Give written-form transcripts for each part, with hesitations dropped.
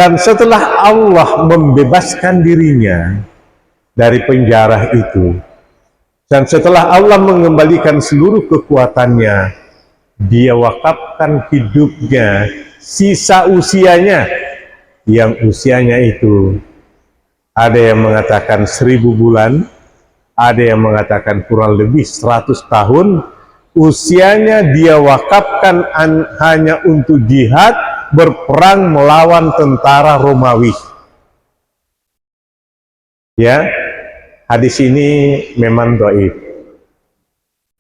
Dan setelah Allah membebaskan dirinya dari penjara itu, dan setelah Allah mengembalikan seluruh kekuatannya, dia wakafkan hidupnya, sisa usianya, yang usianya itu ada yang mengatakan 1000 bulan, ada yang mengatakan kurang lebih 100 tahun, usianya dia wakafkan hanya untuk jihad, berperang melawan tentara Romawi. Ya, hadis ini memang dhaif.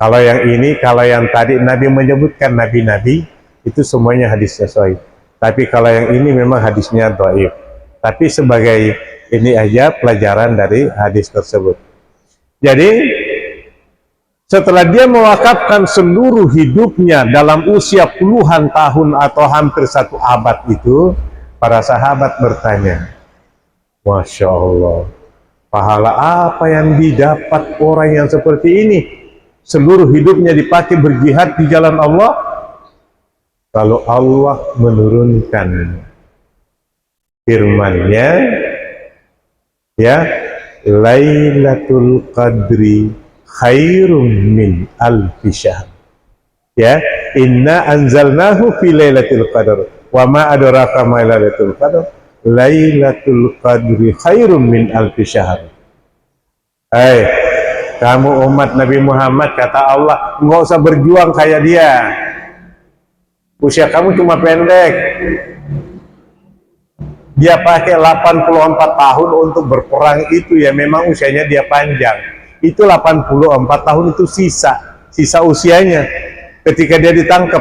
Kalau yang ini, kalau yang tadi Nabi menyebutkan nabi-nabi, itu semuanya hadisnya sahih. Tapi kalau yang ini memang hadisnya dhaif. Tapi sebagai ini aja pelajaran dari hadis tersebut. Jadi setelah dia mewakafkan seluruh hidupnya dalam usia puluhan tahun atau hampir 1 abad itu, para sahabat bertanya, Masya Allah, pahala apa yang didapat orang yang seperti ini? Seluruh hidupnya dipakai berjihad di jalan Allah. Kalau Allah menurunkan firman-Nya, ya, Lailatul Qadri khairum min alfi syahr. Ya, inna anzalnahu fi lailatul qadar. Wa ma adraka ma lailatul qadar? Lailatul Qadri khairum min alfi syahr. Hai, kamu umat Nabi Muhammad, kata Allah, nggak usah berjuang kayak dia. Usia kamu cuma pendek. Dia pakai 84 tahun untuk berperang itu, ya memang usianya dia panjang. Itu 84 tahun itu sisa usianya ketika dia ditangkap.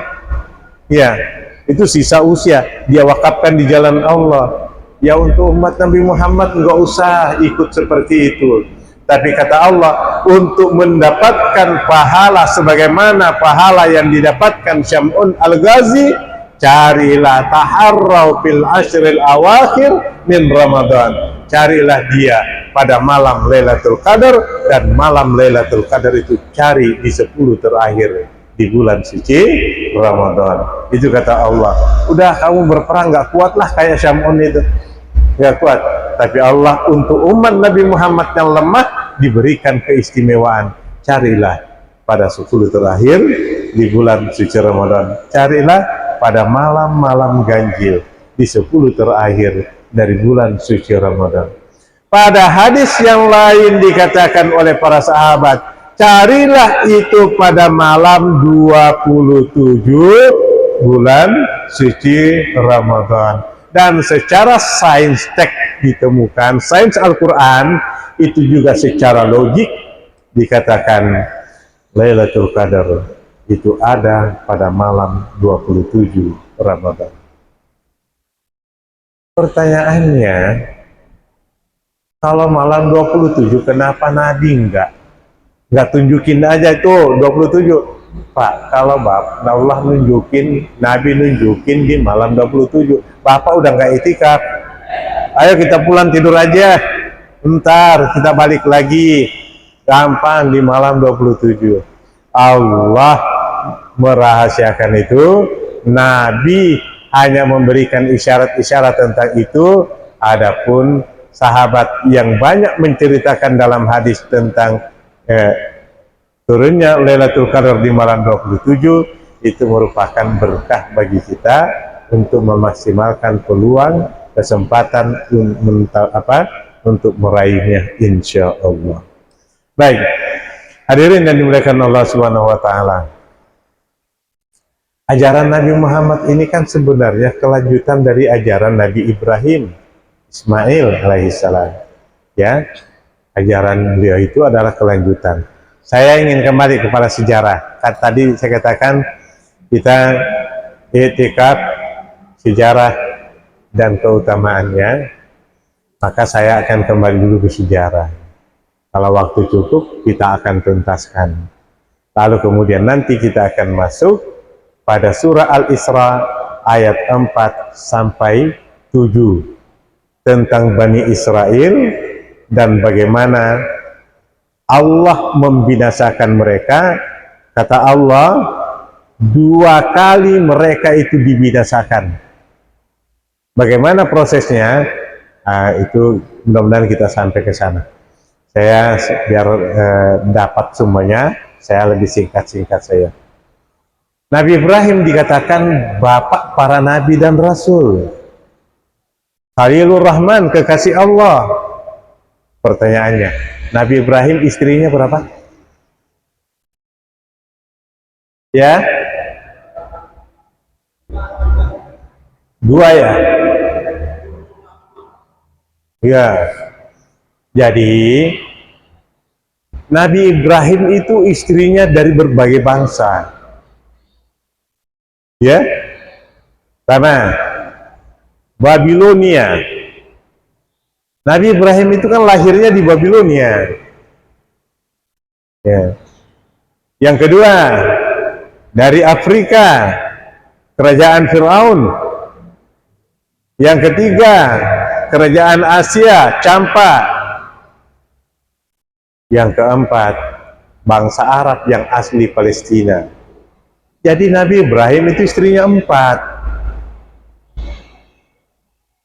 Ya, itu sisa usia dia wakafkan di jalan Allah. Ya, untuk umat Nabi Muhammad nggak usah ikut seperti itu. Tapi kata Allah, untuk mendapatkan pahala sebagaimana pahala yang didapatkan Syam'un Al-Ghazi, carilah taharrau fil ashril awakhir min Ramadan. Carilah dia pada malam Lailatul Qadar, dan malam Lailatul Qadar itu cari di 10 terakhir di bulan suci Ramadan. Itu kata Allah. Udah kamu berperang nggak kuatlah kayak Syam'un itu, nggak kuat. Tapi Allah untuk umat Nabi Muhammad yang lemah diberikan keistimewaan. Carilah pada 10 terakhir di bulan suci Ramadan. Carilah pada malam-malam ganjil di 10 terakhir dari bulan suci Ramadan. Pada hadis yang lain dikatakan oleh para sahabat, carilah itu pada malam 27 bulan suci Ramadan. Dan secara saintek ditemukan, sains Al-Quran itu juga secara logik dikatakan Lailatul Qadar itu ada pada malam 27 Ramadan. Pertanyaannya, kalau malam 27 kenapa Nabi nggak tunjukin aja itu 27? Pak, kalau Allah nunjukin, Nabi nunjukin di malam 27, Bapak udah nggak itikaf, ayo kita pulang tidur aja, ntar kita balik lagi, gampang di malam 27. Allah merahasiakan itu, Nabi hanya memberikan isyarat-isyarat tentang itu. Adapun sahabat yang banyak menceritakan dalam hadis tentang turunnya Lailatul Qadar di malam 27, itu merupakan berkah bagi kita untuk memaksimalkan peluang, kesempatan untuk meraihnya insya Allah. Baik, hadirin yang dimuliakan Allah Subhanahu wa Ta'ala, ajaran Nabi Muhammad ini kan sebenarnya kelanjutan dari ajaran Nabi Ibrahim Ismail alaihissalam. Ya, ajaran beliau itu adalah kelanjutan. Saya ingin kembali kepada sejarah. Tadi saya katakan kita i'tikaf, sejarah dan keutamaannya, maka saya akan kembali dulu ke sejarah. Kalau waktu cukup kita akan tuntaskan. Lalu kemudian nanti kita akan masuk pada surah Al-Isra ayat 4 sampai 7 tentang Bani Israel dan bagaimana Allah membinasakan mereka. Kata Allah, 2 kali mereka itu dibinasakan. Bagaimana prosesnya? Itu mudah-mudahan kita sampai ke sana. Saya biar dapat semuanya, saya lebih singkat-singkat saya. Nabi Ibrahim dikatakan bapak para nabi dan rasul. Khalilur Rahman, kekasih Allah. Pertanyaannya, Nabi Ibrahim istrinya berapa? Ya? 2 ya? Ya. Jadi Nabi Ibrahim itu istrinya dari berbagai bangsa. Ya? Karena Babilonia. Nabi Ibrahim itu kan lahirnya di Babilonia. Ya. Yang kedua, dari Afrika, kerajaan Firaun. Yang ketiga, kerajaan Asia, Campa. Yang keempat, bangsa Arab yang asli Palestina. Jadi Nabi Ibrahim itu istrinya 4.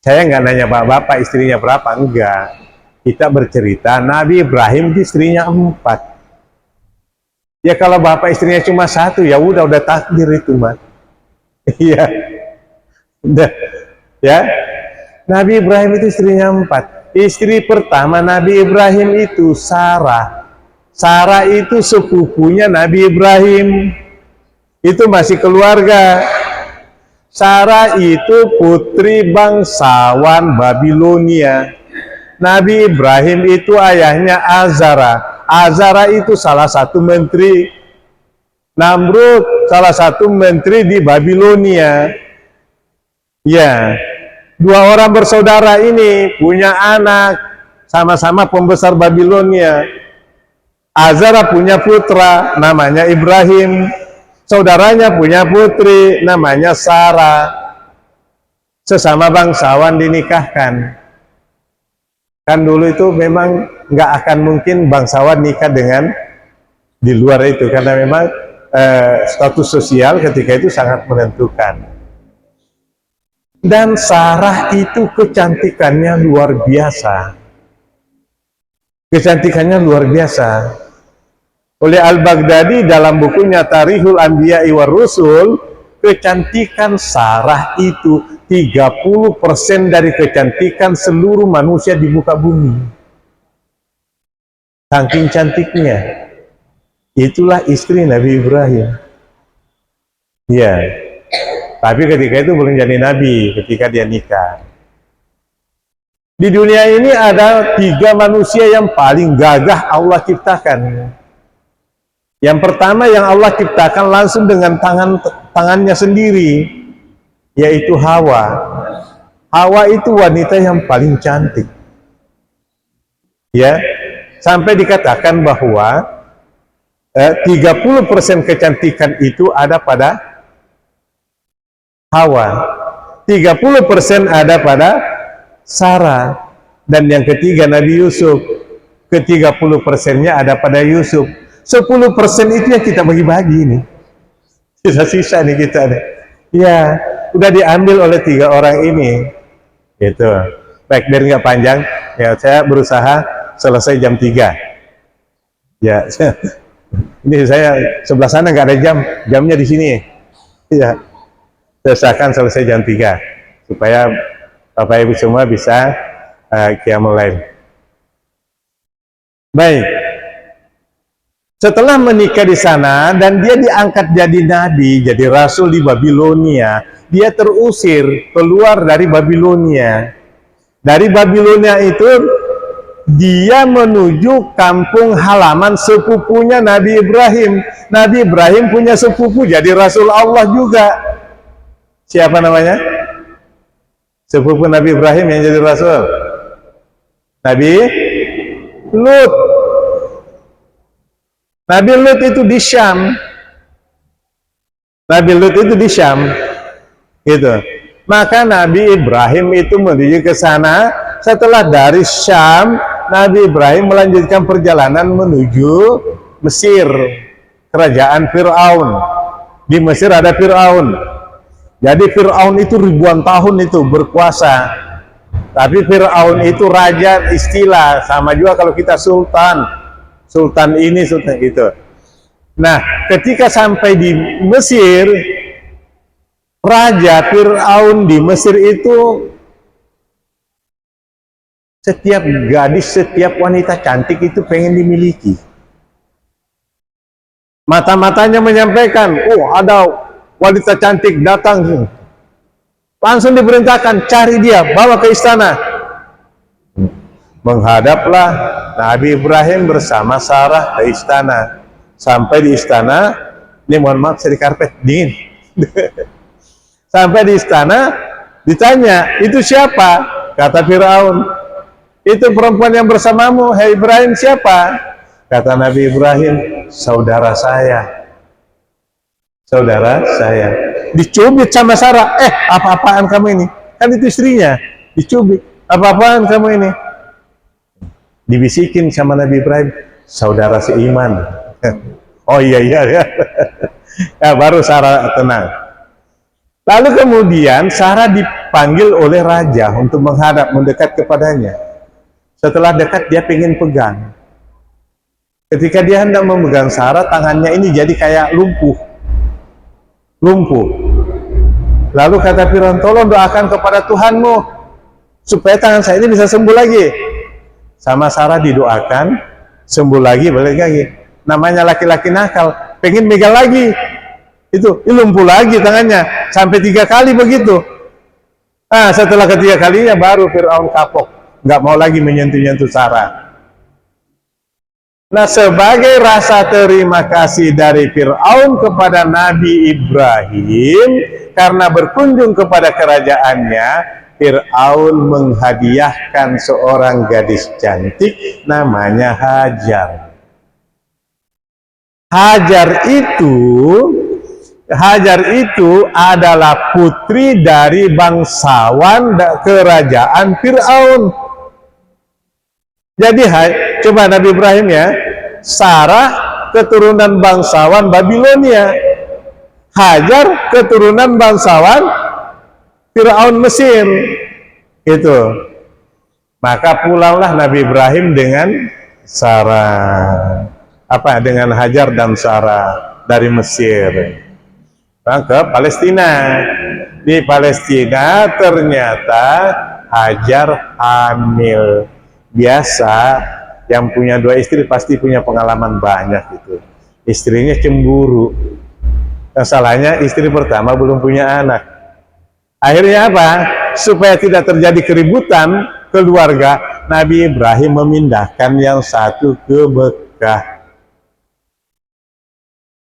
Saya nggak nanya bapak istrinya berapa, enggak. Kita bercerita Nabi Ibrahim itu istrinya 4. Ya kalau bapak istrinya cuma 1, ya udah takdir itu, Mas. Iya. Udah. Ya. Nabi Ibrahim itu istrinya 4. Istri pertama Nabi Ibrahim itu Sarah. Sarah itu sepupunya Nabi Ibrahim. Itu masih keluarga. Sarah itu putri bangsawan Babilonia. Nabi Ibrahim itu ayahnya Azara. Azara itu salah satu menteri Namrud, salah satu menteri di Babilonia. Ya, 2 orang bersaudara ini punya anak, sama-sama pembesar Babilonia. Azara punya putra, namanya Ibrahim. Saudaranya punya putri, namanya Sarah. Sesama bangsawan dinikahkan. Kan dulu itu memang nggak akan mungkin bangsawan nikah dengan di luar itu, karena memang status sosial ketika itu sangat menentukan. Dan Sarah itu kecantikannya luar biasa. Kecantikannya luar biasa. Oleh Al-Baghdadi dalam bukunya Tarikhul Anbiya'i war Rusul, kecantikan Sarah itu 30% dari kecantikan seluruh manusia di muka bumi. Saking cantiknya. Itulah istri Nabi Ibrahim. Ya. Tapi ketika itu belum jadi nabi, ketika dia nikah. Di dunia ini ada 3 manusia yang paling gagah Allah ciptakan. Yang pertama yang Allah ciptakan langsung dengan tangannya sendiri, yaitu Hawa. Hawa itu wanita yang paling cantik. Ya, sampai dikatakan bahwa 30% kecantikan itu ada pada Hawa, 30% ada pada Sarah, dan yang ketiga Nabi Yusuf, ke-30%-nya ada pada Yusuf. 10% itu yang kita bagi-bagi ini. Sisa-sisa nih kita nih. Ya, udah diambil oleh 3 orang ini. Gitu. Baik, biar nggak panjang, ya saya berusaha selesai jam 3. Ya, ini saya sebelah sana nggak ada jam, jamnya di sini. Ya, saya usahakan selesai jam 3 supaya Bapak Ibu semua bisa qiyamul lail. Baik. Setelah menikah di sana dan dia diangkat jadi nabi, jadi rasul di Babilonia, dia terusir keluar dari Babilonia. Dari Babilonia itu dia menuju kampung halaman sepupunya Nabi Ibrahim. Nabi Ibrahim punya sepupu jadi rasul Allah juga. Siapa namanya? Sepupu Nabi Ibrahim yang jadi rasul? Nabi Lut. Nabi Lut itu di Syam. Nabi Lut itu di Syam. Gitu. Maka Nabi Ibrahim itu menuju ke sana. Setelah dari Syam, Nabi Ibrahim melanjutkan perjalanan menuju Mesir, kerajaan Fir'aun. Di Mesir ada Fir'aun. Jadi Fir'aun itu ribuan tahun itu berkuasa. Tapi Fir'aun itu raja istilah, sama juga kalau kita sultan. Sultan ini, sultan itu. Nah, ketika sampai di Mesir, Raja Fir'aun di Mesir itu setiap gadis, setiap wanita cantik itu pengen dimiliki. Mata-matanya menyampaikan, oh ada wanita cantik datang. Langsung diperintahkan, cari dia, bawa ke istana. Menghadaplah Nabi Ibrahim bersama Sarah ke istana. Sampai di istana, ini mohon maaf saya di karpet, dingin. Sampai di istana, ditanya, itu siapa? Kata Fir'aun, itu perempuan yang bersamamu, hai Ibrahim, siapa? Kata Nabi Ibrahim, saudara saya. Saudara saya. Dicubit sama Sarah, apa-apaan kamu ini? Kan itu istrinya, dicubit. Apa-apaan kamu ini? Dibisikin sama Nabi Ibrahim, saudara seiman. Oh iya. Ya, baru Sarah tenang. Lalu kemudian Sarah dipanggil oleh raja untuk mendekat kepadanya. Setelah dekat dia pengen pegang. Ketika dia hendak memegang Sarah, tangannya ini jadi kayak lumpuh. Lalu kata Fir'aun, tolong doakan kepada Tuhanmu supaya tangan saya ini bisa sembuh lagi. Sama Sarah didoakan, sembuh lagi, balik lagi. Namanya laki-laki nakal, pengen megang lagi. Itu lumpuh lagi tangannya, sampai 3 kali begitu. Nah, setelah ketiga kalinya baru Fir'aun kapok, nggak mau lagi menyentuh-nyentuh Sarah. Nah, sebagai rasa terima kasih dari Fir'aun kepada Nabi Ibrahim karena berkunjung kepada kerajaannya, Fir'aun menghadiahkan seorang gadis cantik namanya Hajar. Hajar itu adalah putri dari bangsawan kerajaan Fir'aun. Jadi coba Nabi Ibrahim ya, Sarah keturunan bangsawan Babilonia, Hajar keturunan bangsawan Fir'aun Mesir. Itu. Maka pulanglah Nabi Ibrahim dengan Sarah, dengan Hajar dan Sarah dari Mesir ke Palestina. Di Palestina ternyata Hajar hamil. Biasa yang punya 2 istri pasti punya pengalaman banyak gitu. Istrinya cemburu. Masalahnya istri pertama belum punya anak. Akhirnya apa? Supaya tidak terjadi keributan keluarga, Nabi Ibrahim memindahkan yang satu ke Mekah.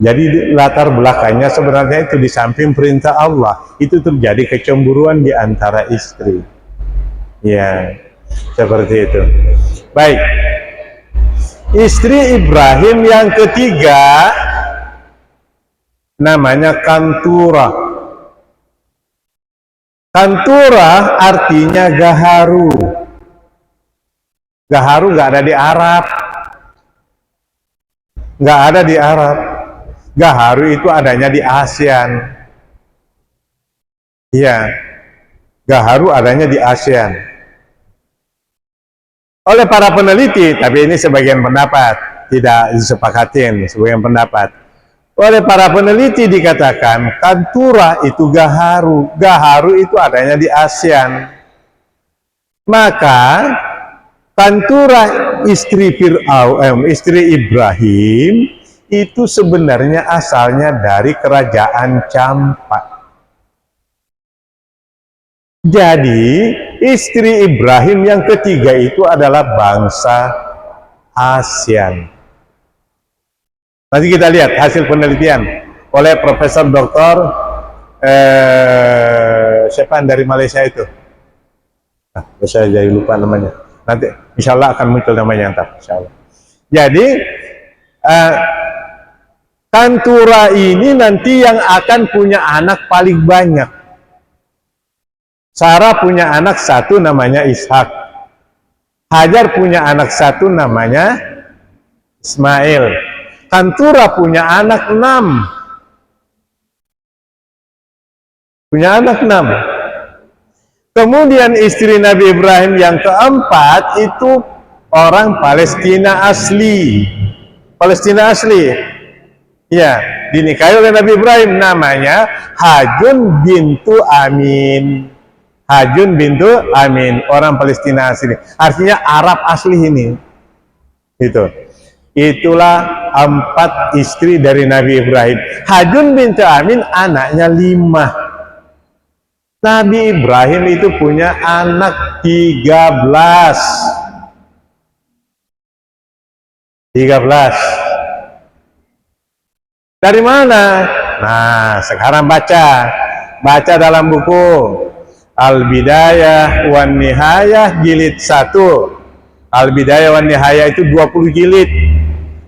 Jadi latar belakangnya sebenarnya itu di samping perintah Allah, itu terjadi kecemburuan di antara istri. Ya, seperti itu. Baik. Istri Ibrahim yang ketiga namanya Kantura. Kantura artinya gaharu. Gaharu nggak ada di Arab. Nggak ada di Arab. Gaharu itu adanya di ASEAN. Iya. Gaharu adanya di ASEAN. Oleh para peneliti, tapi ini sebagian pendapat, tidak disepakatin, sebagian pendapat. Oleh para peneliti dikatakan, Kantura itu gaharu. Gaharu itu adanya di ASEAN. Maka, Kantura istri Ibrahim, itu sebenarnya asalnya dari kerajaan Campak. Jadi, istri Ibrahim yang ketiga itu adalah bangsa ASEAN. Nanti kita lihat hasil penelitian oleh Profesor Dr. Siapa dari Malaysia itu? Saya jadi lupa namanya. Nanti insya Allah akan muncul namanya ntar. Insya Allah. Jadi, Kantura ini nanti yang akan punya anak paling banyak. Sarah punya anak satu namanya Ishak. Hajar punya anak satu namanya Ismail. Kantura punya anak 6. Punya anak 6. Kemudian istri Nabi Ibrahim yang keempat itu orang Palestina asli. Palestina asli. Ya, dinikahi oleh Nabi Ibrahim, namanya Hajun bintu Amin. Hajun bintu Amin, orang Palestina asli. Artinya Arab asli ini. Itu. Itulah 4 istri dari Nabi Ibrahim. Hajun bintu Amin anaknya 5. Nabi Ibrahim itu punya anak 13. 13. Dari mana? Nah, sekarang baca dalam buku Al-Bidayah wan Nihayah jilid 1. Al-Bidayah wan Nihayah itu 20 jilid.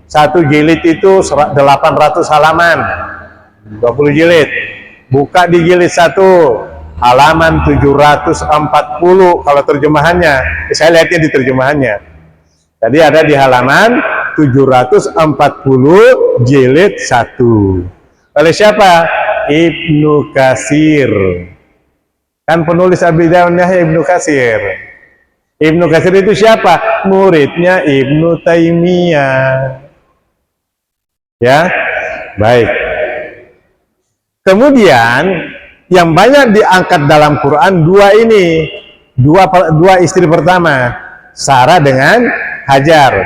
Satu jilid itu 800 halaman. 20 jilid. Buka di jilid 1, halaman 740 kalau terjemahannya. Saya lihatnya di terjemahannya. Jadi ada di halaman 740 jilid 1. Oleh siapa? Ibnu Katsir. Kan penulis Al-Bidayah wan Nihayah Ibnu Katsir. Ibnu Katsir itu siapa? Muridnya Ibnu Taimiyah. Ya, baik. Kemudian yang banyak diangkat dalam Quran dua istri pertama, Sarah dengan Hajar.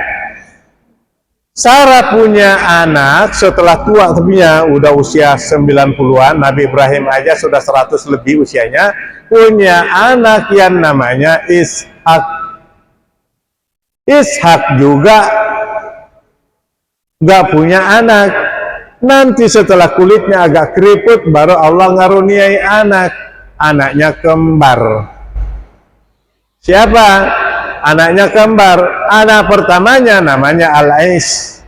Sarah punya anak setelah tua, tapinya udah usia 90-an, Nabi Ibrahim aja sudah 100 lebih usianya, punya anak yang namanya Ishak. Ishak juga nggak punya anak. Nanti setelah kulitnya agak keriput, baru Allah ngaruniai anak. Anaknya kembar. Siapa? Anaknya kembar. Anak pertamanya namanya Al-Ais.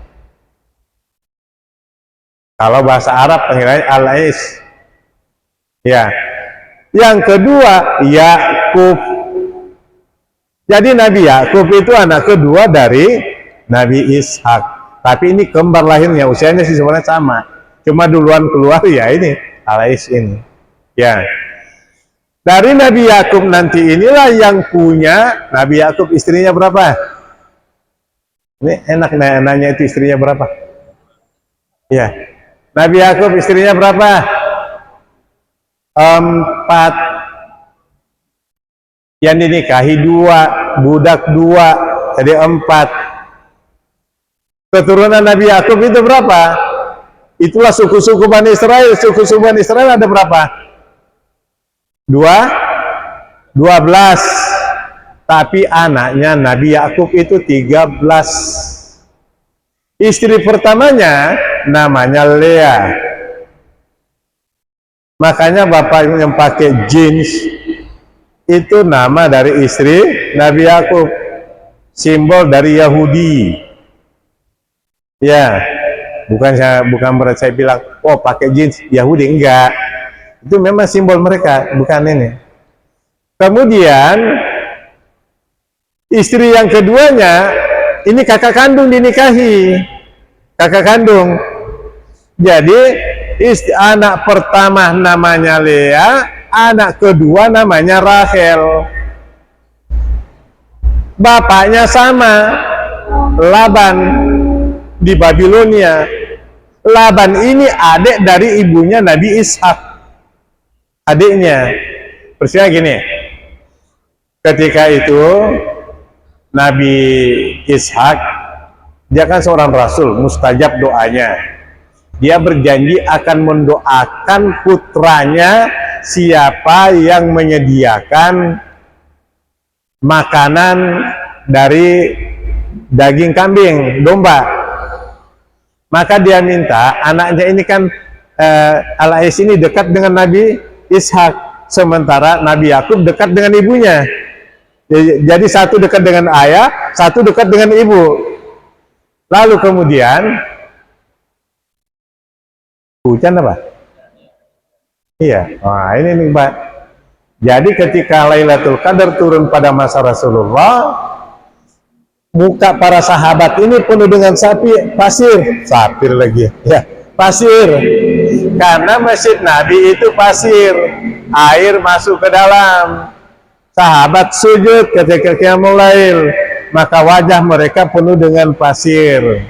Kalau bahasa Arab panggilannya Al-Ais. Ya. Yang kedua, Yakub. Jadi Nabi Yakub itu anak kedua dari Nabi Ishak. Tapi ini kembar lahirnya, usianya sih sebenarnya sama. Cuma duluan keluar ya ini, Al-Ais ini. Ya. Dari Nabi Yakub nanti inilah yang punya Nabi Yakub istrinya berapa? Ini enak nanya itu istrinya berapa? Ya. Nabi Yakub istrinya berapa? 4. Yang dinikahi 2, budak 2, jadi 4. Keturunan Nabi Yakub itu berapa? Itulah suku-suku Bani Israel. Suku-suku Bani Israel ada berapa? 12. Tapi anaknya Nabi Yakub itu 13. Istri pertamanya namanya Lea. Makanya bapak yang pakai jeans itu nama dari istri Nabi Yakub. Simbol dari Yahudi. Ya, bukan berarti saya bilang, oh pakai jeans Yahudi, enggak. Itu memang simbol mereka, bukan ini. Kemudian istri yang keduanya ini kakak kandung dinikahi, kakak kandung. Jadi anak pertama namanya Lea, anak kedua namanya Rachel. Bapaknya sama, Laban. Di Babilonia. Laban ini adik dari ibunya Nabi Ishak. Adiknya. Persiwa gini. Ketika itu Nabi Ishak, dia kan seorang rasul, mustajab doanya. Dia berjanji akan mendoakan putranya siapa yang menyediakan makanan dari daging kambing, domba. Maka dia minta anaknya ini kan Al-Ais ini dekat dengan Nabi Ishak, sementara Nabi Yakub dekat dengan ibunya. Jadi satu dekat dengan ayah, satu dekat dengan ibu. Lalu kemudian hujan apa? Iya. Wah, ini nih, Pak. Jadi ketika Lailatul Qadar turun pada masa Rasulullah, muka para sahabat ini penuh dengan pasir lagi ya, pasir, karena masjid Nabi itu pasir. air masuk ke dalam. Sahabat sujud ketika qiyamul lail, maka wajah mereka penuh dengan pasir.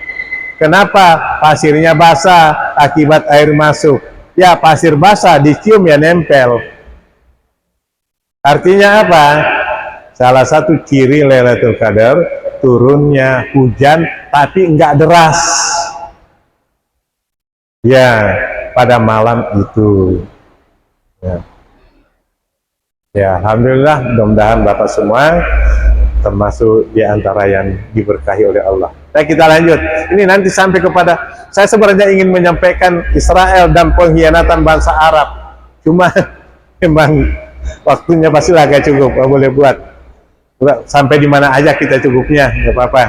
Kenapa? Pasirnya basah akibat air masuk. Ya, pasir basah dicium ya nempel. Artinya apa? Salah satu ciri Lailatul Qadar, turunnya hujan tapi enggak deras. Ya, pada malam itu. Ya, alhamdulillah, mudah-mudahan Bapak semua termasuk di antara yang diberkahi oleh Allah. Nah, kita lanjut. Ini nanti sampai kepada, saya sebenarnya ingin menyampaikan Israel dan pengkhianatan bangsa Arab. Cuma memang waktunya pasti agak cukup, boleh buat. Sampai di mana aja kita cukupnya, nggak apa-apa.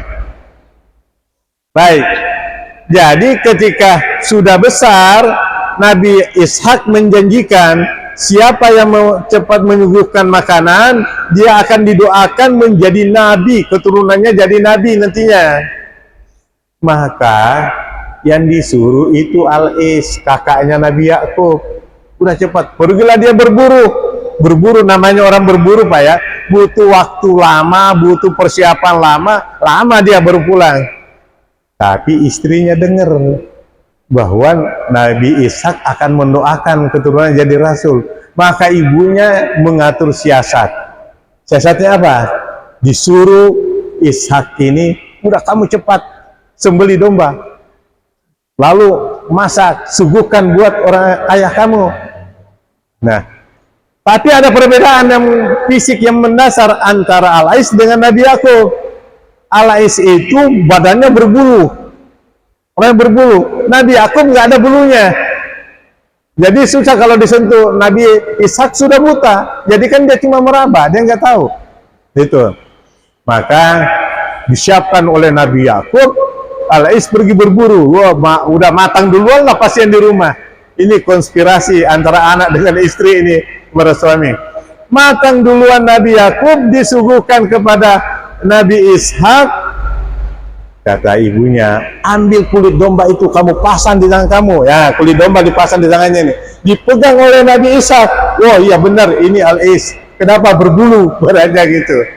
Baik. Jadi ketika sudah besar, Nabi Ishak menjanjikan siapa yang cepat menyuguhkan makanan, dia akan didoakan menjadi nabi, keturunannya jadi nabi nantinya. Maka yang disuruh itu Al-Is, kakaknya Nabi Yakub. Udah cepat, pergilah dia berburu. Berburu, namanya orang berburu Pak ya, butuh waktu lama, butuh persiapan lama dia baru pulang. Tapi istrinya dengar bahwa Nabi Ishak akan mendoakan keturunan jadi rasul, maka ibunya mengatur siasat. Siasatnya apa? Disuruh Ishak ini, udah kamu cepat sembelih domba, lalu masak, suguhkan buat orang ayah kamu. Nah, tapi ada perbedaan yang fisik yang mendasar antara Al-Ais dengan Nabi Yakub. Al-Ais itu badannya berbulu, orang berbulu. Nabi Yakub nggak ada bulunya, jadi susah kalau disentuh. Nabi Ishak sudah buta, jadi kan dia cuma meraba, dia nggak tahu. Itu maka disiapkan oleh Nabi Yakub. Al-Ais pergi berburu. Wah, udah matang duluan lah pasien di rumah. Ini konspirasi antara anak dengan istri ini, bersuami. Matang duluan Nabi Yakub, disuguhkan kepada Nabi Ishak. Kata ibunya, ambil kulit domba itu, kamu pasang di tangan kamu. Ya, kulit domba dipasang di tangannya ini. Dipegang oleh Nabi Ishak. Wah, iya benar, ini Al-Is. Kenapa berbulu? Berada gitu.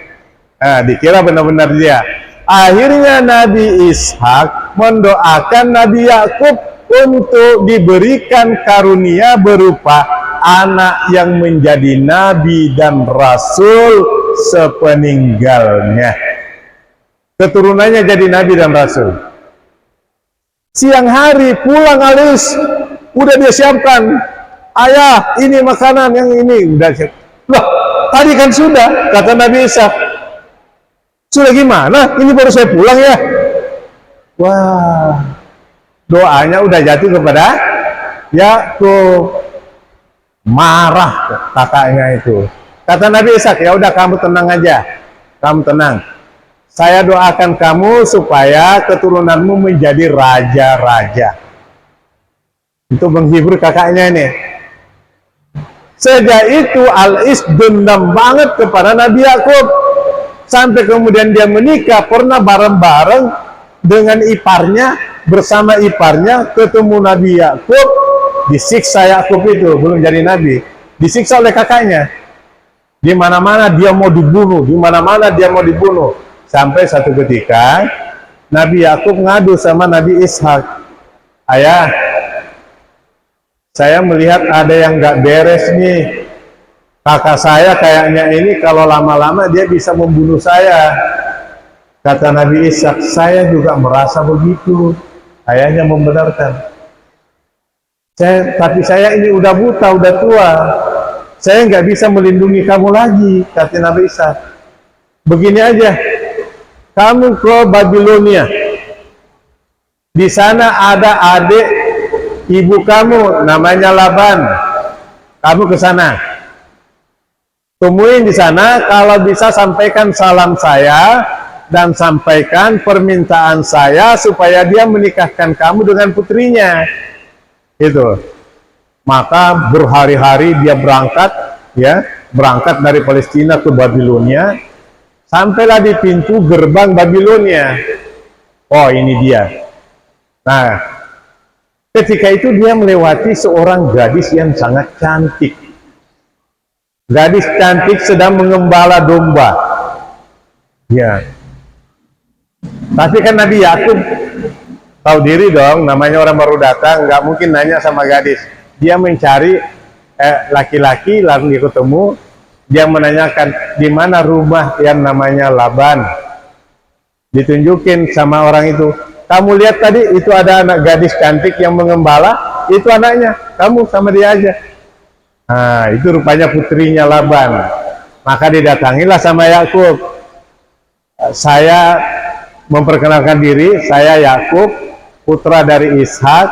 Nah, dikira benar-benar dia. Akhirnya Nabi Ishak mendoakan Nabi Yakub untuk diberikan karunia berupa anak yang menjadi nabi dan rasul sepeninggalnya. Keturunannya jadi nabi dan rasul. Siang hari pulang Al-Is, udah dia siapkan. Ayah, ini makanan yang ini udah siap. Loh, tadi kan sudah, kata Nabi Ishak. Sudah gimana? Ini baru saya pulang ya. Wah, doanya udah jatuh kepada Yakub. Marah kakaknya itu. Kata Nabi Ishak, ya udah kamu tenang aja, kamu tenang. Saya doakan kamu supaya keturunanmu menjadi raja-raja. Itu menghibur kakaknya ini. Sejak itu Al-Is dendam banget kepada Nabi Yakub. Sampai kemudian dia menikah, pernah bareng-bareng dengan iparnya, bersama iparnya ketemu Nabi Yakub, disiksa Yakub itu, belum jadi nabi, disiksa oleh kakaknya. Di mana-mana dia mau dibunuh, di mana-mana dia mau dibunuh. Sampai satu ketika Nabi Yakub ngadu sama Nabi Ishak, ayah, saya melihat ada yang nggak beres nih. Kakak saya kayaknya ini kalau lama-lama dia bisa membunuh saya. Kata Nabi Ishak, saya juga merasa begitu. Ayahnya membenarkan. Tapi saya ini udah buta, udah tua. Saya nggak bisa melindungi kamu lagi, kata Nabi Ishak. Begini aja, kamu ke Babilonia. Di sana ada adik ibu kamu, namanya Laban. Kamu ke sana. Temuin di sana, kalau bisa sampaikan salam saya dan sampaikan permintaan saya supaya dia menikahkan kamu dengan putrinya. Itu. Maka berhari-hari dia berangkat, ya, berangkat dari Palestina ke Babilonia, sampailah di pintu gerbang Babilonia. Oh, ini dia. Nah, ketika itu dia melewati seorang gadis yang sangat cantik. Gadis cantik sedang mengembala domba. Ya. Tapi kan Nabi Yakub tahu diri dong, namanya orang baru datang, nggak mungkin nanya sama gadis. Dia mencari laki-laki, lalu dia ketemu, dia menanyakan di mana rumah yang namanya Laban. Ditunjukin sama orang itu, kamu lihat tadi itu ada anak gadis cantik yang mengembala, itu anaknya, kamu sama dia aja. Nah, itu rupanya putrinya Laban. Maka didatangilah sama Yakub. Saya memperkenalkan diri, saya Yakub, putra dari Ishak,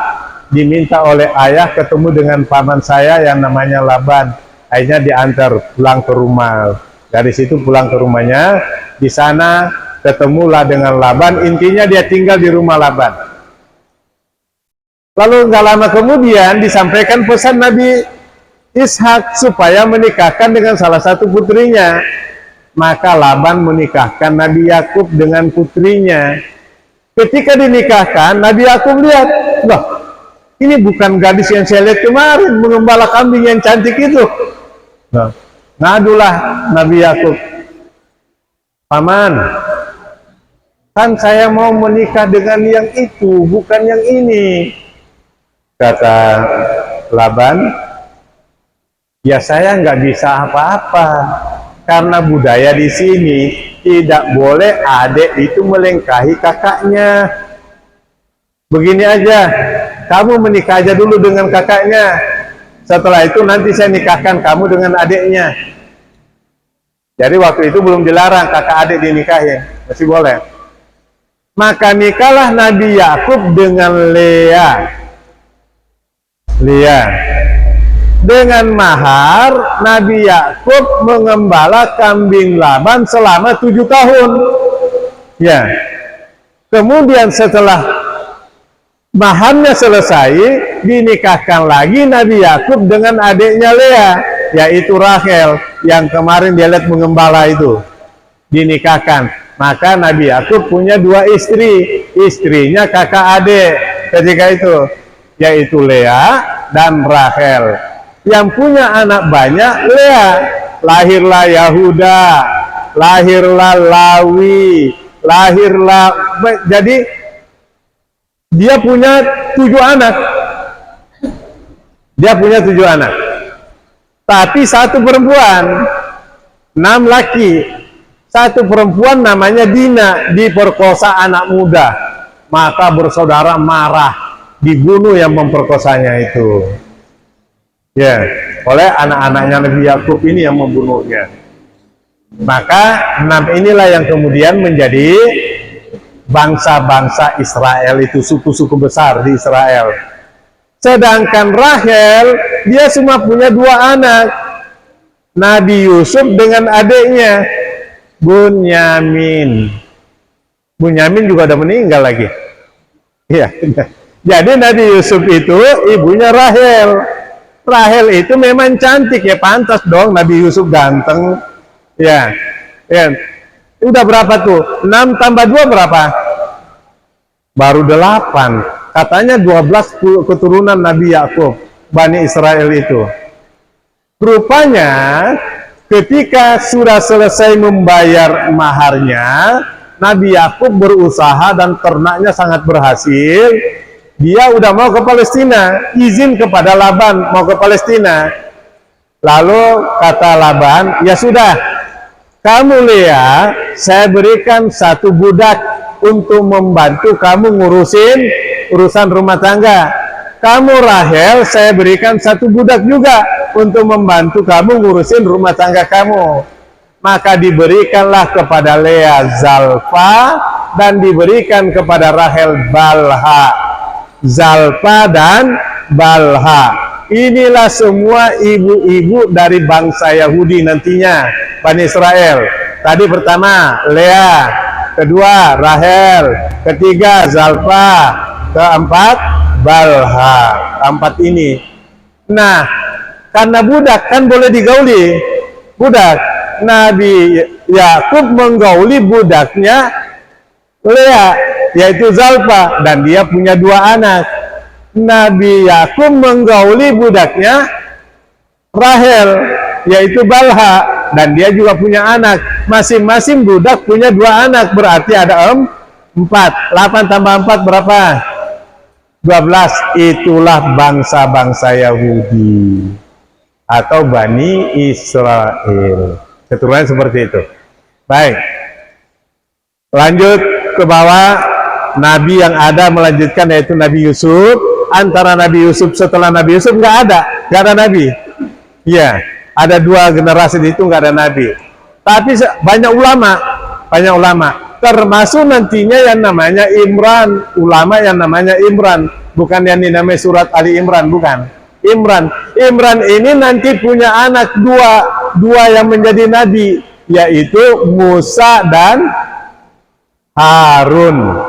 diminta oleh ayah ketemu dengan paman saya yang namanya Laban. Akhirnya diantar pulang ke rumah. Dari situ pulang ke rumahnya, di sana ketemulah dengan Laban. Intinya dia tinggal di rumah Laban. Lalu nggak lama kemudian disampaikan pesan Nabi Ishak supaya menikahkan dengan salah satu putrinya. Maka Laban menikahkan Nabi Yakub dengan putrinya. Ketika dinikahkan, Nabi Yakub lihat, loh, ini bukan gadis yang saya lihat kemarin mengembala kambing yang cantik itu. Nah, ngadulah Nabi Yakub, paman, kan saya mau menikah dengan yang itu, bukan yang ini. Kata Laban, ya saya nggak bisa apa-apa. Karena budaya di sini tidak boleh adik itu melengkahi kakaknya. Begini aja, kamu menikah aja dulu dengan kakaknya. Setelah itu nanti saya nikahkan kamu dengan adiknya. Jadi waktu itu belum dilarang kakak adik dinikahi, masih boleh. Maka nikahlah Nabi Yakub dengan Lea. Dengan mahar, Nabi Yakub mengembala kambing Laban selama 7 tahun. Ya. Kemudian setelah maharnya selesai, dinikahkan lagi Nabi Yakub dengan adiknya Lea, yaitu Rahel, yang kemarin dia lihat mengembala itu. Dinikahkan. Maka Nabi Yakub punya 2 istri. Istrinya kakak adik ketika itu, yaitu Lea dan Rahel. Yang punya anak banyak Lea, lahirlah Yahuda, lahirlah Lawi, lahirlah, jadi dia punya 7 anak. Dia punya 7 anak. Tapi 1 perempuan, 6 laki. 1 perempuan namanya Dina, diperkosa anak muda. Maka bersaudara marah, dibunuh yang memperkosanya itu. Ya, oleh anak-anaknya Nabi Yakub ini yang membunuhnya. Maka 6 inilah yang kemudian menjadi bangsa-bangsa Israel, itu suku-suku besar di Israel. Sedangkan Rahel, dia cuma punya 2 anak. Nabi Yusuf dengan adiknya Bunyamin. Bunyamin juga udah meninggal lagi. Iya. Jadi Nabi Yusuf itu ibunya Rahel. Rahel itu memang cantik, ya pantas dong Nabi Yusuf ganteng. Ya. Ya. Udah berapa tuh? 6 tambah 2 berapa? Baru 8. Katanya 12 keturunan Nabi Yakub, Bani Israel itu. Rupanya ketika sudah selesai membayar maharnya, Nabi Yakub berusaha dan ternaknya sangat berhasil. Dia udah mau ke Palestina, izin kepada Laban mau ke Palestina. Lalu kata Laban, ya sudah, kamu Lea, saya berikan 1 budak untuk membantu kamu ngurusin urusan rumah tangga. Kamu Rahel, saya berikan 1 budak juga untuk membantu kamu ngurusin rumah tangga kamu. Maka diberikanlah kepada Lea Zalfa dan diberikan kepada Rahel Balha. Zalfa dan Balha. Inilah semua ibu-ibu dari bangsa Yahudi nantinya, Bani Israel. Tadi pertama Lea, kedua Rahel, ketiga Zalfa, keempat Balha. 4 ini. Nah, karena budak kan boleh digauli. Budak, Nabi Yakub menggauli budaknya Lea, yaitu Zalfa, dan dia punya 2 anak. Nabi Yakub menggauli budaknya Rahel, yaitu Balha, dan dia juga punya anak. Masing-masing budak punya 2 anak, berarti ada 4. 8 tambah 4 berapa? 12. Itulah bangsa-bangsa Yahudi atau Bani Israel. Keturunan seperti itu. Baik, lanjut ke bawah. Nabi yang ada melanjutkan yaitu Nabi Yusuf. Antara Nabi Yusuf setelah Nabi Yusuf nggak ada Nabi. Iya, ada 2 generasi itu nggak ada Nabi. Tapi banyak ulama, termasuk nantinya yang namanya Imran, ulama yang namanya Imran, bukan yang dinamai surat Ali Imran, bukan. Imran ini nanti punya anak 2 yang menjadi nabi, yaitu Musa dan Harun.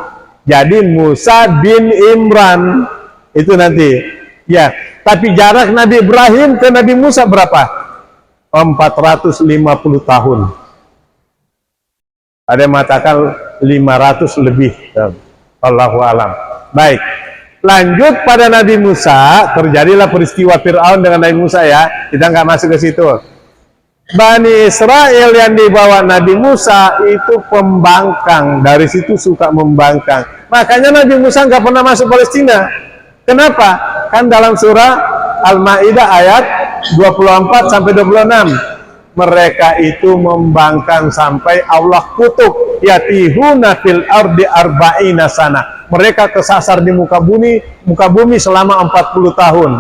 Jadi Musa bin Imran itu nanti. Ya, tapi jarak Nabi Ibrahim ke Nabi Musa berapa? 450 tahun. Ada yang mengatakan 500 lebih. Allahu alam. Baik. Lanjut pada Nabi Musa, terjadilah peristiwa Fir'aun dengan Nabi Musa ya. Kita nggak masuk ke situ. Bani Israel yang dibawa Nabi Musa itu pembangkang, dari situ suka membangkang. Makanya Nabi Musa nggak pernah masuk Palestina. Kenapa? Kan dalam surah Al-Maidah ayat 24 sampai 26. Mereka itu membangkang sampai Allah kutuk. Yatihuna fil ardi arba'ina sana. Mereka kesasar di muka bumi selama 40 tahun.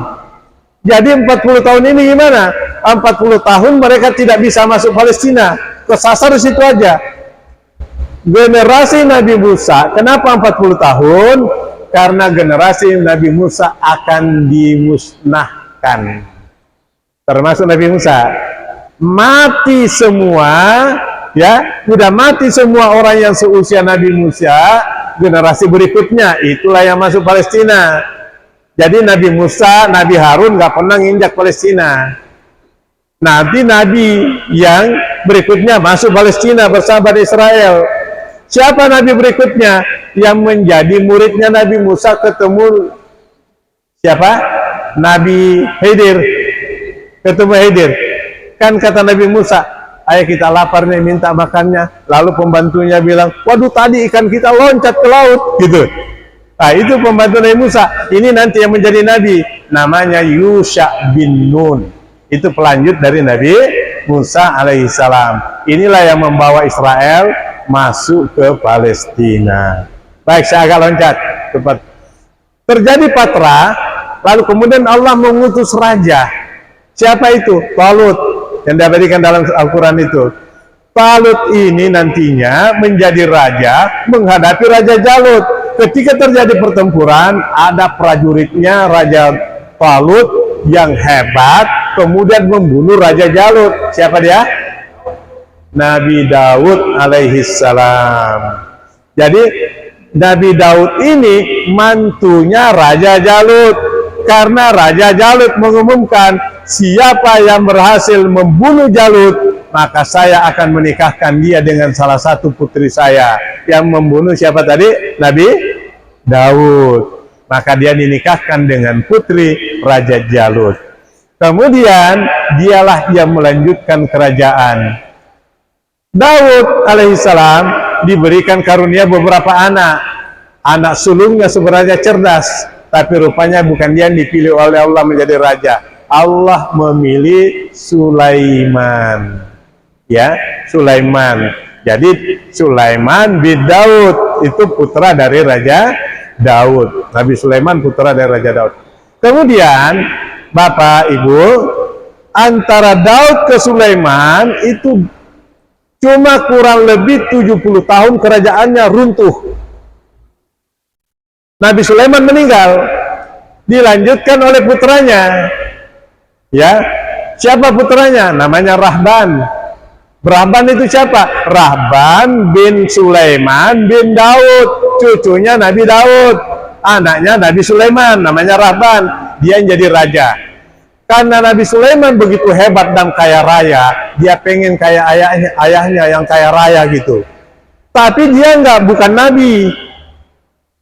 Jadi 40 tahun ini gimana? 40 tahun mereka tidak bisa masuk Palestina. Kesasar di situ aja. Generasi Nabi Musa, kenapa 40 tahun? Karena generasi Nabi Musa akan dimusnahkan. Termasuk Nabi Musa. Mati semua, ya, sudah mati semua orang yang seusia Nabi Musa. Generasi berikutnya itulah yang masuk Palestina. Jadi Nabi Musa, Nabi Harun nggak pernah nginjak Palestina. Nanti Nabi yang berikutnya masuk Palestina bersama Israel. Siapa Nabi berikutnya yang menjadi muridnya Nabi Musa ketemu siapa? Nabi Khidir. Ketemu Khidir. Kan kata Nabi Musa, ayo kita lapar nih, minta makannya. Lalu pembantunya bilang, waduh tadi ikan kita loncat ke laut, gitu. Nah itu pembantu Nabi Musa. Ini nanti yang menjadi Nabi, namanya Yusha bin Nun. Itu pelanjut dari Nabi Musa alaihissalam. Inilah yang membawa Israel masuk ke Palestina. Baik, saya agak loncat. Cepat. Terjadi Patra, lalu kemudian Allah mengutus raja. Siapa itu? Talut. Yang diabadikan dalam Al-Quran itu. Talut ini nantinya menjadi raja menghadapi Raja Jalut. Ketika terjadi pertempuran, ada prajuritnya Raja Talut yang hebat, kemudian membunuh Raja Jalut. Siapa dia? Nabi Daud alaihissalam. Jadi Nabi Daud ini mantunya Raja Jalut. Karena Raja Jalut mengumumkan, siapa yang berhasil membunuh Jalut, maka saya akan menikahkan dia dengan salah satu putri saya. Yang membunuh siapa tadi? Nabi Daud. Maka dia dinikahkan dengan putri Raja Jalut. Kemudian dialah yang melanjutkan kerajaan. Daud alaihissalam diberikan karunia beberapa anak. Anak sulungnya sebenarnya cerdas, tapi rupanya bukan dia yang dipilih oleh Allah menjadi raja. Allah memilih Sulaiman. Ya, Sulaiman. Jadi Sulaiman bin Daud itu putra dari Raja Daud. Nabi Sulaiman putra dari Raja Daud. Kemudian Bapak Ibu, antara Daud ke Sulaiman itu cuma kurang lebih 70 tahun kerajaannya runtuh. Nabi Sulaiman meninggal, dilanjutkan oleh putranya. Ya, siapa putranya? Namanya Rahban. Rahban itu siapa? Rahban bin Sulaiman bin Daud, cucunya Nabi Daud, anaknya Nabi Sulaiman, namanya Rahban. Dia yang jadi raja. Karena Nabi Sulaiman begitu hebat dan kaya raya, dia pengen kayak ayahnya yang kaya raya gitu. Tapi dia bukan nabi.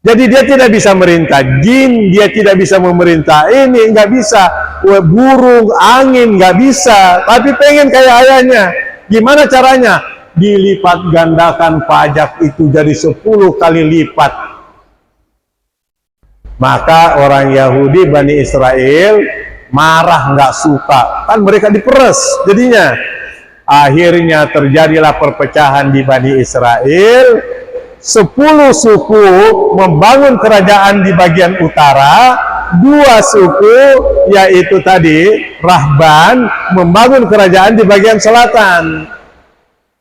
Jadi dia tidak bisa merintah jin, dia tidak bisa memerintah ini, nggak bisa. burung, angin, nggak bisa, tapi pengen kayak ayahnya. Gimana caranya? Dilipat gandakan pajak itu jadi 10 kali lipat. Maka orang Yahudi Bani Israel marah, nggak suka, kan mereka diperes jadinya. Akhirnya terjadilah perpecahan di Bani Israel. 10 suku membangun kerajaan di bagian utara, 2 suku yaitu tadi Rahban membangun kerajaan di bagian selatan.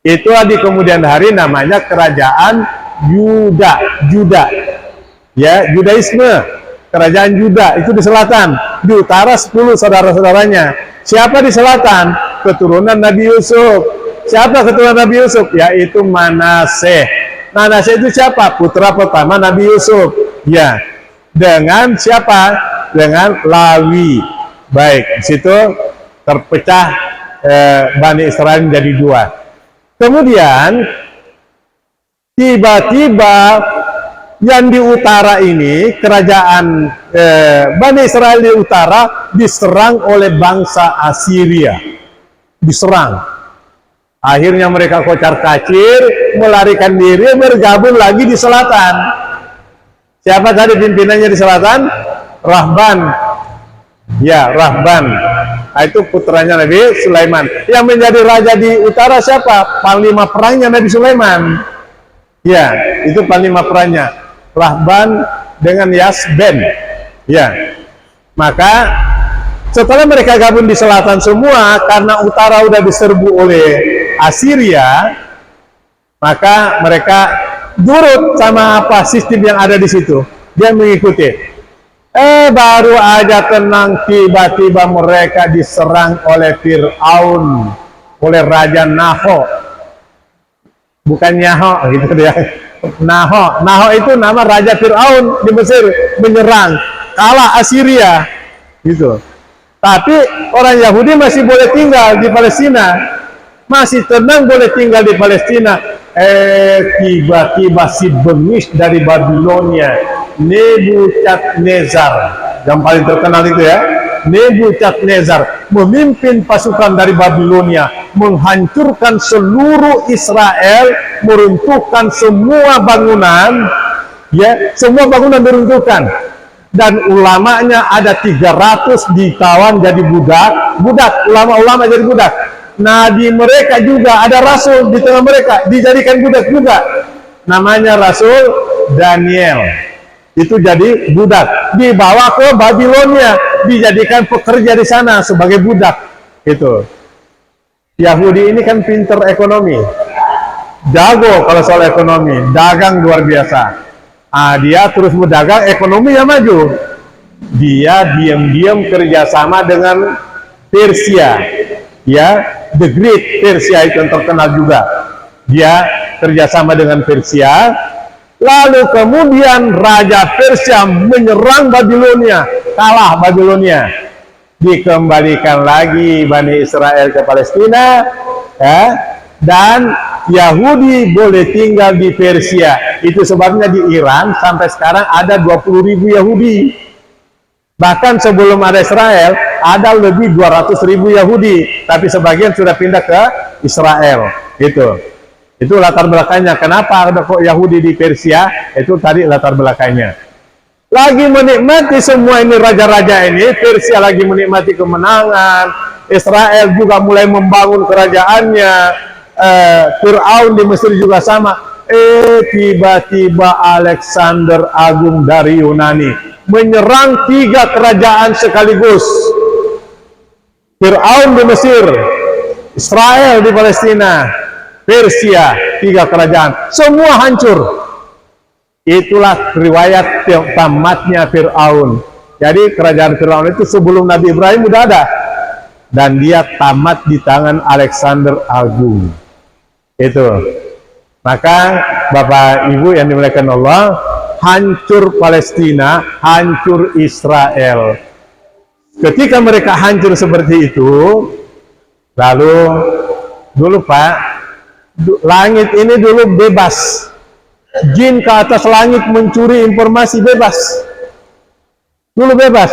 Itulah di kemudian hari namanya kerajaan Juda, ya, Judaisme, kerajaan Juda itu di selatan. Di utara 10 saudara-saudaranya. Siapa di selatan? Keturunan Nabi Yusuf. Siapa keturunan Nabi Yusuf? Yaitu Manaseh. Manaseh itu siapa? Putra pertama Nabi Yusuf. Ya, dengan siapa? Dengan Lawi. Baik, di situ terpecah Bani Israel menjadi 2. Kemudian tiba-tiba yang di utara ini, kerajaan Bani Israel di utara diserang oleh bangsa Assyria. Diserang. Akhirnya mereka kocar-kacir, melarikan diri, bergabung lagi di selatan. Siapa tadi pimpinannya di selatan? Rahban. Ya, Rahban. Itu putranya Nabi Sulaiman. Yang menjadi raja di utara siapa? Panglima perangnya Nabi Sulaiman. Ya, itu panglima perangnya. Rahban dengan Yasben. Ya. Maka setelah mereka gabung di selatan semua, karena utara udah diserbu oleh Assyria, maka mereka nurut sama apa sistem yang ada di situ. Dia mengikuti. Baru aja tenang, tiba-tiba mereka diserang oleh Fir'aun, oleh Raja Naho. Bukan Nyaho, gitu ya. Naho itu nama Raja Fir'aun di Mesir, menyerang, kalah Assyria, gitu. Tapi orang Yahudi masih boleh tinggal di Palestina, masih tenang boleh tinggal di Palestina. Tiba-tiba si bengis dari Babilonia, Nebukadnezar, yang paling terkenal itu ya, Nebukadnezar memimpin pasukan dari Babilonia, menghancurkan seluruh Israel, meruntuhkan semua bangunan, ya, semua bangunan diruntuhkan, dan ulamanya ada 300 ditawan jadi budak, ulama-ulama jadi budak. Nah, di mereka juga ada rasul di tengah mereka, dijadikan budak juga. Namanya Rasul Daniel. Itu jadi budak. Dibawa ke Babilonia, dijadikan pekerja di sana sebagai budak. Itu. Yahudi ini kan pinter ekonomi. Jago kalau soal ekonomi, dagang luar biasa. Dia terus berdagang, ekonominya maju. Dia diam-diam kerjasama dengan Persia. Ya, The Great Persia itu yang terkenal juga. Dia kerjasama dengan Persia. Lalu kemudian Raja Persia menyerang Babilonia, kalah Babilonia. Dikembalikan lagi Bani Israel ke Palestina, ya, dan Yahudi boleh tinggal di Persia. Itu sebabnya di Iran sampai sekarang ada 20.000 Yahudi. Bahkan sebelum ada Israel, ada lebih 200.000 Yahudi, tapi sebagian sudah pindah ke Israel. Itu latar belakangnya. Kenapa ada kok Yahudi di Persia? Itu tadi latar belakangnya. Lagi menikmati semua ini raja-raja ini, Persia lagi menikmati kemenangan, Israel juga mulai membangun kerajaannya, Fir'aun di Mesir juga sama. Tiba-tiba Alexander Agung dari Yunani menyerang 3 kerajaan sekaligus. Fir'aun di Mesir, Israel di Palestina, Persia, 3 kerajaan, semua hancur. Itulah riwayat tamatnya Fir'aun. Jadi kerajaan Fir'aun itu sebelum Nabi Ibrahim udah ada, dan dia tamat di tangan Alexander Agung. Itu. Maka Bapak Ibu yang dimuliakan Allah, hancur Palestina, hancur Israel. Ketika mereka hancur seperti itu, lalu dulu Pak, langit ini dulu bebas. Jin ke atas langit mencuri informasi bebas. Dulu bebas.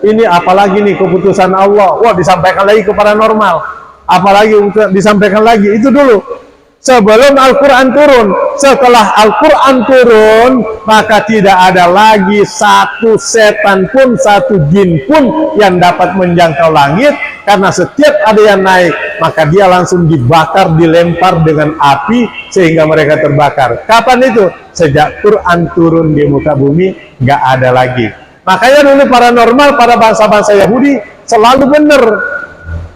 ini apalagi nih keputusan Allah. Wah, disampaikan lagi ke paranormal. Apalagi disampaikan lagi. Itu dulu. Sebelum Al-Quran turun. Setelah Al-Quran turun, maka tidak ada lagi satu setan pun, satu jin pun yang dapat menjangkau langit. Karena setiap ada yang naik, maka dia langsung dibakar, dilempar dengan api sehingga mereka terbakar. Kapan itu? Sejak Quran turun di muka bumi, nggak ada lagi. Makanya dulu paranormal pada bangsa-bangsa Yahudi selalu benar.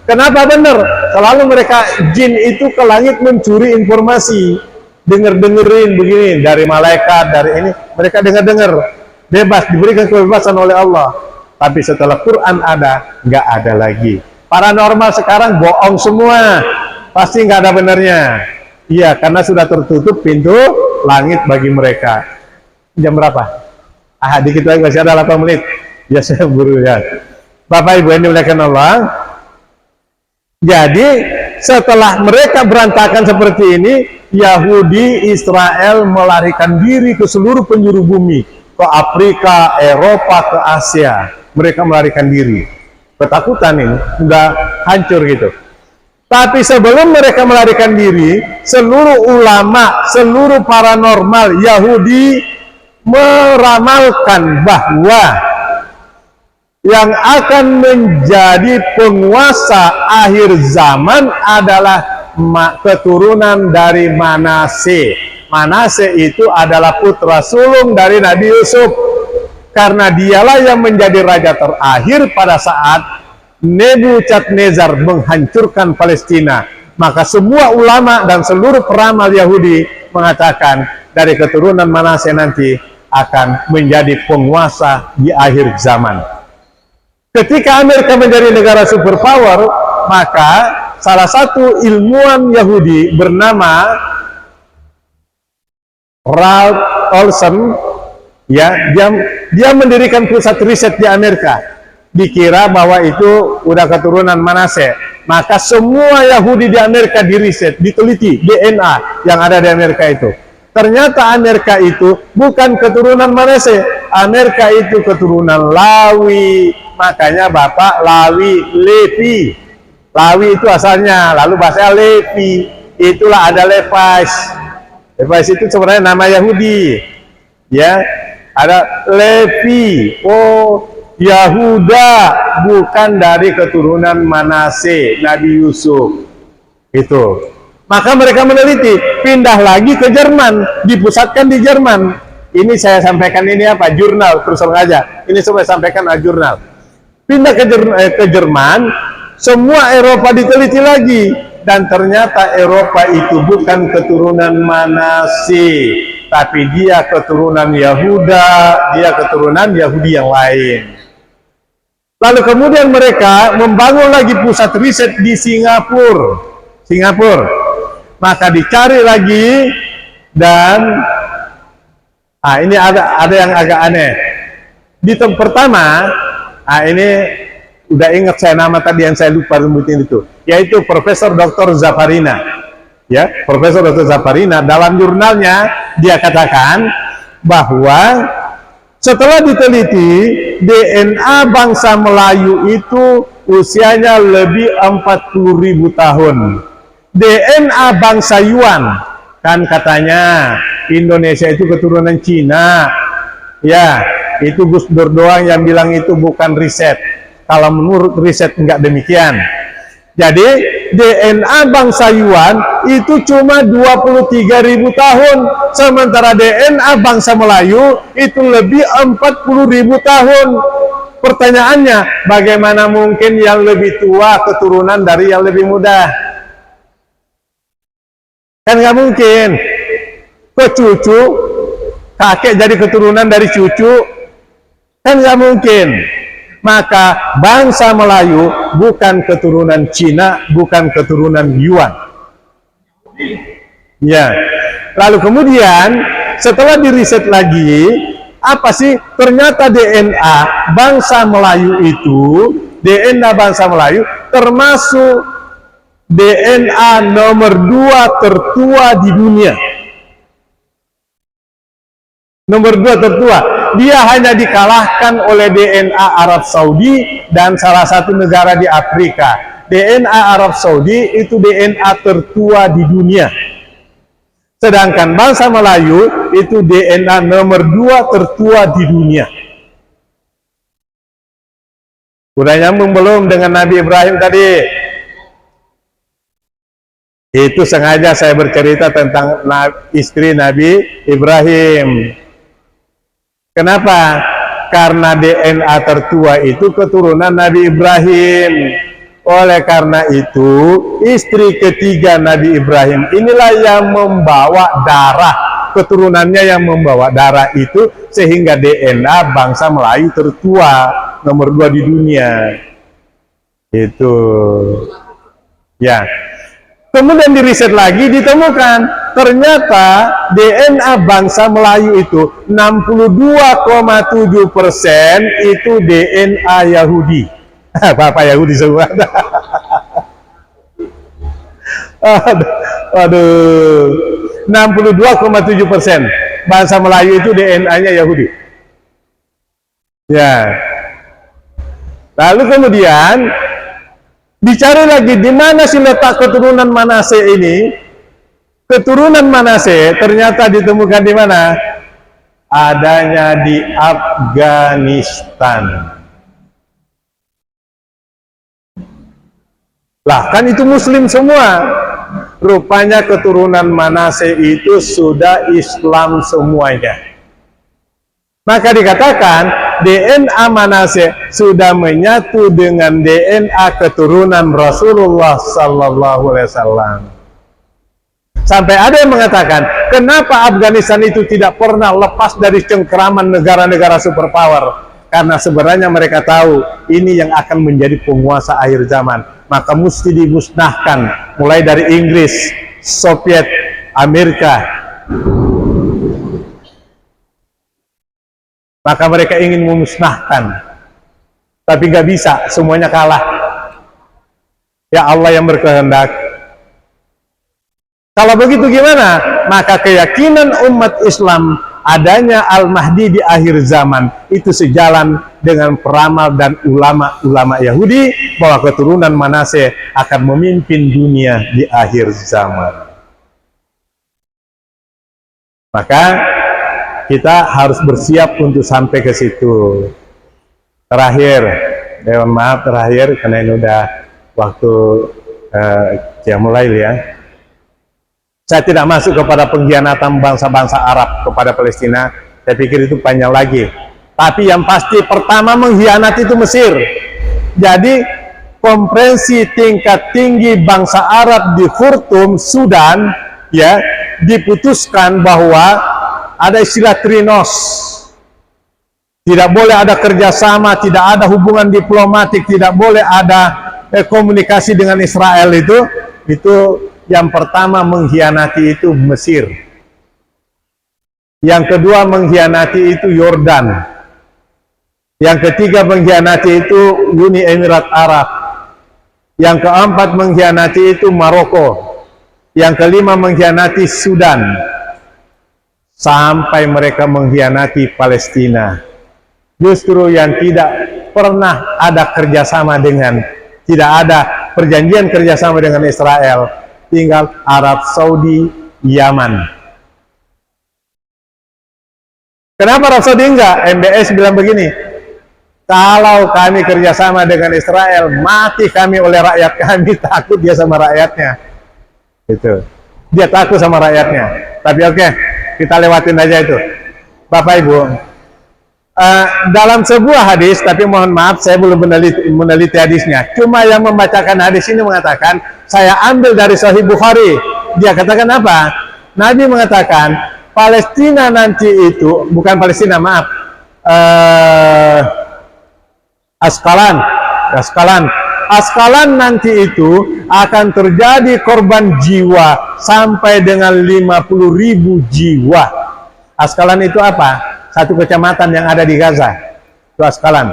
Kenapa benar? Selalu mereka jin itu ke langit mencuri informasi, dengerin begini dari malaikat, dari ini mereka dengar, bebas, diberikan kebebasan oleh Allah. Tapi setelah Quran ada, nggak ada lagi. Paranormal sekarang bohong semua, pasti nggak ada benarnya. Iya, karena sudah tertutup pintu langit bagi mereka. Jam berapa? Dikit lagi, masih ada 8 menit. Ya, saya buru ya. Bapak Ibu yang dimuliakan Allah. Jadi setelah mereka berantakan seperti ini, Yahudi Israel melarikan diri ke seluruh penjuru bumi, ke Afrika, Eropa, ke Asia. Mereka melarikan diri. Ketakutan ini sudah hancur gitu. Tapi sebelum mereka melarikan diri, seluruh ulama, seluruh paranormal Yahudi meramalkan bahwa yang akan menjadi penguasa akhir zaman adalah keturunan dari Manase. Manase itu adalah putra sulung dari Nabi Yusuf. Karena dialah yang menjadi raja terakhir pada saat Nebukadnezar menghancurkan Palestina. Maka semua ulama dan seluruh peramal Yahudi mengatakan dari keturunan Manase nanti akan menjadi penguasa di akhir zaman. Ketika Amerika menjadi negara superpower, maka salah satu ilmuwan Yahudi bernama Ralph Olson, ya, dia mendirikan pusat riset di Amerika. Dikira bahwa itu udah keturunan Manase. Maka semua Yahudi di Amerika diriset, diteliti DNA yang ada di Amerika itu. Ternyata Amerika itu bukan keturunan Manase. Amerika itu keturunan Lawi. Makanya Bapak Lawi Levi. Lawi itu asalnya, lalu bahasa Levi. Itulah ada Levi's. Levi's itu sebenarnya nama Yahudi. Ya, ada Levi. Oh, Yahuda bukan dari keturunan Manase, Nabi Yusuf. Itu. Maka mereka meneliti, pindah lagi ke Jerman, dipusatkan di Jerman. Ini saya sampaikan ini apa? Jurnal, terus aja. Ini saya sampaikan jurnal. Pindah ke Jerman, semua Eropa diteliti lagi. Dan ternyata Eropa itu bukan keturunan Manase, tapi dia keturunan Yahuda, dia keturunan Yahudi yang lain. Lalu kemudian mereka membangun lagi pusat riset di Singapura. Maka dicari lagi dan ini ada yang agak aneh. Di tempat pertama, ini udah ingat saya nama tadi yang saya lupa sebutin itu, yaitu Profesor Dr. Zafarina. Ya, Profesor Dr. Zafarina dalam jurnalnya dia katakan bahwa setelah diteliti DNA bangsa Melayu itu usianya lebih 40.000 tahun. DNA bangsa Yuan, kan katanya Indonesia itu keturunan Cina. Ya, itu Gus Dur doang yang bilang itu bukan riset. Kalau menurut riset enggak demikian. Jadi DNA bangsa Yuan itu cuma 23.000 tahun, sementara DNA bangsa Melayu itu lebih 40.000 tahun. Pertanyaannya, bagaimana mungkin yang lebih tua keturunan dari yang lebih muda? Kan nggak mungkin. Ke cucu, kakek jadi keturunan dari cucu, kan nggak mungkin. Maka bangsa Melayu bukan keturunan Cina, bukan keturunan Yuan. Ya. Lalu kemudian setelah diriset lagi, apa sih? Ternyata DNA bangsa Melayu itu, DNA bangsa Melayu termasuk DNA nomor 2 tertua di dunia. Nomor 2 tertua. dia hanya dikalahkan oleh DNA Arab Saudi dan salah satu negara di Afrika. DNA Arab Saudi itu DNA tertua di dunia. Sedangkan bangsa Melayu itu DNA nomor 2 tertua di dunia. Udah nyambung belum dengan Nabi Ibrahim tadi? Itu sengaja saya bercerita tentang istri Nabi Ibrahim. Kenapa? Karena DNA tertua itu keturunan Nabi Ibrahim. Oleh karena itu, istri ketiga Nabi Ibrahim inilah yang membawa darah, keturunannya yang membawa darah itu, sehingga DNA bangsa Melayu tertua nomor 2 di dunia. Itu ya. Kemudian diriset lagi, ditemukan ternyata DNA bangsa Melayu itu 62,7% itu DNA Yahudi. Bapak Yahudi semua. Aduh, 62,7% bangsa Melayu itu DNA-nya Yahudi. Ya. Lalu kemudian dicari lagi di mana sih letak keturunan Manase ini. Keturunan Manase ternyata ditemukan di mana? Adanya di Afghanistan. Lah kan itu muslim semua. Rupanya keturunan Manase itu sudah Islam semuanya. Maka dikatakan DNA Manase sudah menyatu dengan DNA keturunan Rasulullah Sallallahu Alaihi Wasallam. Sampai ada yang mengatakan, kenapa Afghanistan itu tidak pernah lepas dari cengkeraman negara-negara superpower? Karena sebenarnya mereka tahu ini yang akan menjadi penguasa akhir zaman. Maka mesti dimusnahkan, mulai dari Inggris, Soviet, Amerika. Maka mereka ingin memusnahkan, tapi nggak bisa, semuanya kalah. Ya Allah yang berkehendak. Kalau begitu gimana? Maka keyakinan umat Islam adanya Al-Mahdi di akhir zaman itu sejalan dengan peramal dan ulama-ulama Yahudi bahwa keturunan Manase akan memimpin dunia di akhir zaman. Maka kita harus bersiap untuk sampai ke situ. Terakhir, mohon maaf terakhir karena ini udah waktu Qiyamul Lail ya. Saya tidak masuk kepada pengkhianatan bangsa-bangsa Arab kepada Palestina. Saya pikir itu panjang lagi. Tapi yang pasti pertama mengkhianati itu Mesir. Jadi konferensi tingkat tinggi bangsa Arab di Khartoum, Sudan, ya, diputuskan bahwa ada istilah trinos. Tidak boleh ada kerjasama, tidak ada hubungan diplomatik, tidak boleh ada komunikasi dengan Israel itu yang pertama mengkhianati itu Mesir. Yang kedua mengkhianati itu Yordan. Yang ketiga mengkhianati itu Uni Emirat Arab. Yang keempat mengkhianati itu Maroko. Yang kelima mengkhianati Sudan. Sampai mereka mengkhianati Palestina. Justru yang tidak pernah ada kerjasama dengan, tidak ada perjanjian kerjasama dengan Israel, tinggal Arab Saudi, Yaman. Kenapa Arab Saudi enggak? MBS bilang begini, kalau kami kerjasama dengan Israel, mati kami oleh rakyat kami, takut dia sama rakyatnya. Itu. Dia takut sama rakyatnya. Tapi oke, kita lewatin aja itu. Bapak Ibu, dalam sebuah hadis, tapi mohon maaf saya belum meneliti hadisnya. Cuma yang membacakan hadis ini mengatakan, saya ambil dari Sahih Bukhari. Dia katakan apa? Nabi mengatakan, Palestina nanti itu, bukan Palestina, maaf, Askalan nanti itu akan terjadi korban jiwa sampai dengan 50.000 jiwa. Askalan itu apa? Satu kecamatan yang ada di Gaza, itu Askalan.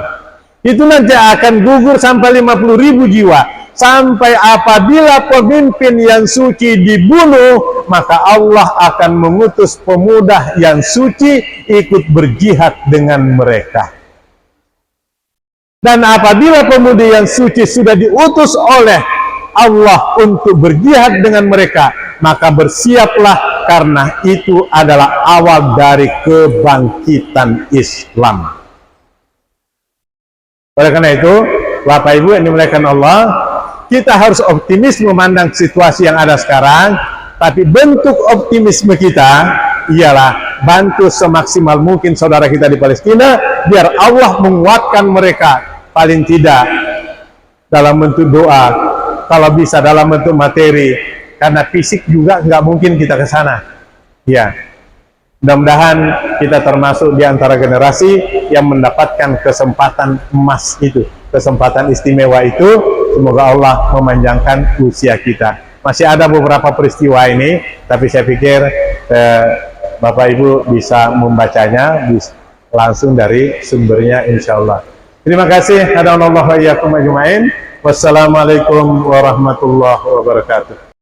Itu nanti akan gugur sampai 50.000 jiwa. Sampai apabila pemimpin yang suci dibunuh, maka Allah akan mengutus pemuda yang suci ikut berjihad dengan mereka. Dan apabila pemuda yang suci sudah diutus oleh Allah untuk berjihad dengan mereka, maka bersiaplah, karena itu adalah awal dari kebangkitan Islam. Oleh karena itu, Bapak Ibu yang dimuliakan Allah, kita harus optimis memandang situasi yang ada sekarang, tapi bentuk optimisme kita ialah bantu semaksimal mungkin saudara kita di Palestina, biar Allah menguatkan mereka, paling tidak dalam bentuk doa, kalau bisa dalam bentuk materi, karena fisik juga nggak mungkin kita ke sana. Ya, mudah-mudahan kita termasuk di antara generasi yang mendapatkan kesempatan emas itu, kesempatan istimewa itu. Semoga Allah memanjangkan usia kita. Masih ada beberapa peristiwa ini, tapi saya pikir Bapak Ibu bisa membacanya langsung dari sumbernya, insya Allah. Terima kasih. Wassalamualaikum warahmatullahi wabarakatuh.